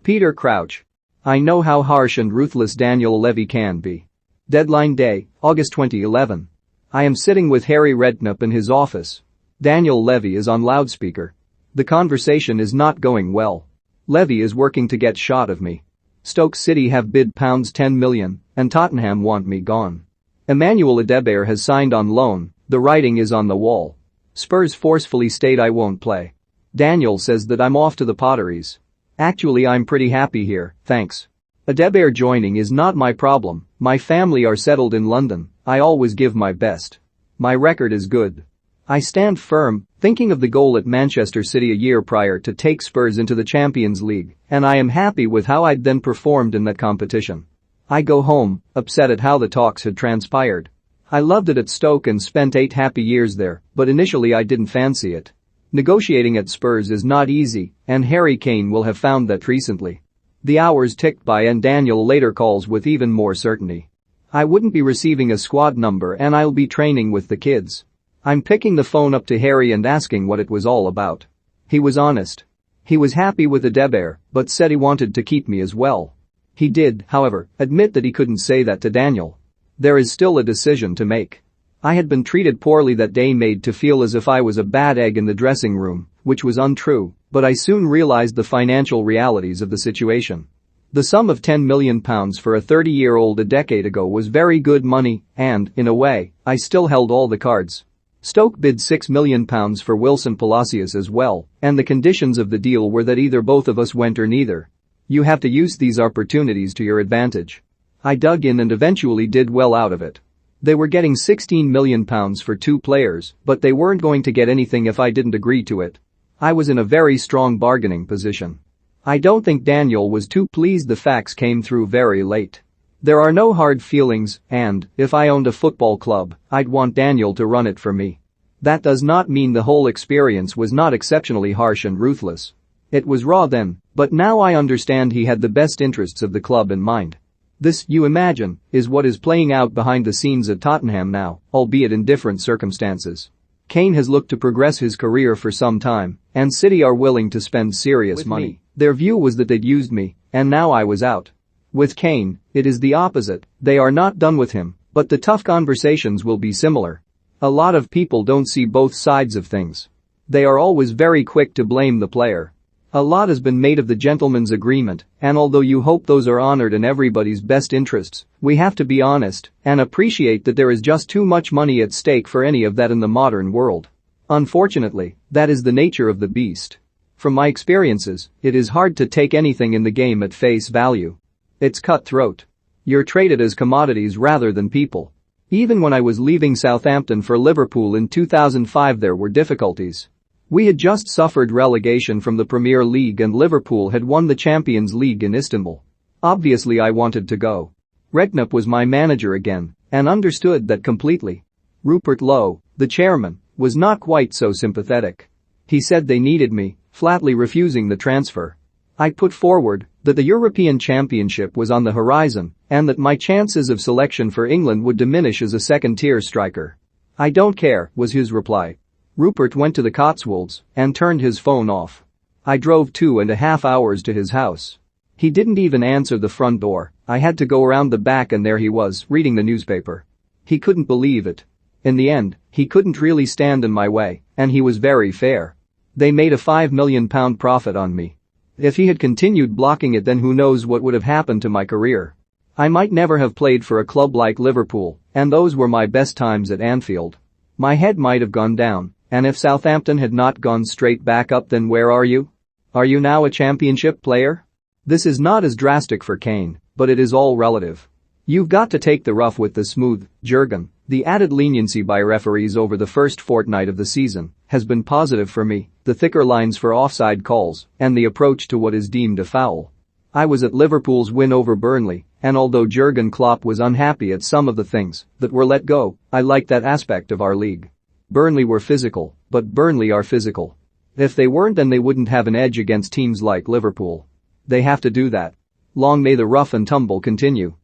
PETERCROUCH. I know how harsh and ruthless Daniel Levy can be. Deadline day, August 2011. I am sitting with Harry Redknapp in his office. Daniel Levy is on loudspeaker. The conversation is not going well. Levy is working to get shot of me. Stoke City have bid £10 million, and Tottenham want me gone. Emmanuel Adebayor has signed on loan, the writing is on the wall. Spurs forcefully state I won't play. Daniel says that I'm off to the Potteries. Actually, I'm pretty happy here, thanks. Adebayor joining is not my problem, my family are settled in London, I always give my best. My record is good. I stand firm, thinking of the goal at Manchester City a year prior to take Spurs into the Champions League, and I am happy with how I'd then performed in that competition. I go home, upset at how the talks had transpired. I loved it at Stoke and spent 8 happy years there, but initially I didn't fancy it. Negotiating at Spurs is not easy, and Harry Kane will have found that recently. The hours ticked by and Daniel later calls with even more certainty. I wouldn't be receiving a squad number and I'll be training with the kids. I'm picking the phone up to Harry and asking what it was all about. He was honest. He was happy with Adebayor, but said he wanted to keep me as well. He did, however, admit that he couldn't say that to Daniel. There is still a decision to make. I had been treated poorly that day, made to feel as if I was a bad egg in the dressing room, which was untrue, but I soon realized the financial realities of the situation. The sum of £10 million for a 30-year-old a decade ago was very good money and, in a way, I still held all the cards. Stoke bid £6 million for Wilson Palacios as well, and the conditions of the deal were that either both of us went or neither. You have to use these opportunities to your advantage. I dug in and eventually did well out of it. They were getting £16 million for 2 players, but they weren't going to get anything if I didn't agree to it. I was in a very strong bargaining position. I don't think Daniel was too pleased. The facts came through very late. There are no hard feelings, and, if I owned a football club, I'd want Daniel to run it for me. That does not mean the whole experience was not exceptionally harsh and ruthless. It was raw then, but now I understand he had the best interests of the club in mind. This, you imagine, is what is playing out behind the scenes at Tottenham now, albeit in different circumstances. Kane has looked to progress his career for some time, and City are willing to spend serious money. Their view was that they'd used me, and now I was out. With Kane, it is the opposite. They are not done with him, but the tough conversations will be similar. A lot of people don't see both sides of things. They are always very quick to blame the player. A lot has been made of the gentleman's agreement, and although you hope those are honored in everybody's best interests, we have to be honest and appreciate that there is just too much money at stake for any of that in the modern world. Unfortunately, that is the nature of the beast. From my experiences, it is hard to take anything in the game at face value. It's cutthroat. You're traded as commodities rather than people. Even when I was leaving Southampton for Liverpool in 2005, there were difficulties. We had just suffered relegation from the Premier League and Liverpool had won the Champions League in Istanbul. Obviously I wanted to go. Redknapp was my manager again and understood that completely. Rupert Lowe, the chairman, was not quite so sympathetic. He said they needed me, flatly refusing the transfer. I put forward that the European Championship was on the horizon and that my chances of selection for England would diminish as a second-tier striker. I don't care, was his reply. Rupert went to the Cotswolds and turned his phone off. I drove 2.5 hours to his house. He didn't even answer the front door. I had to go around the back and there he was, reading the newspaper. He couldn't believe it. In the end, he couldn't really stand in my way, and he was very fair. They made a £5 million profit on me. If he had continued blocking it, then who knows what would have happened to my career. I might never have played for a club like Liverpool, and those were my best times at Anfield. My head might have gone down. And if Southampton had not gone straight back up, then where are you? Are you now a championship player? This is not as drastic for Kane, but it is all relative. You've got to take the rough with the smooth, Jurgen. The added leniency by referees over the first fortnight of the season has been positive for me, the thicker lines for offside calls, and the approach to what is deemed a foul. I was at Liverpool's win over Burnley, and although Jurgen Klopp was unhappy at some of the things that were let go, I liked that aspect of our league. Burnley were physical, but Burnley are physical. If they weren't, then they wouldn't have an edge against teams like Liverpool. They have to do that. Long may the rough and tumble continue.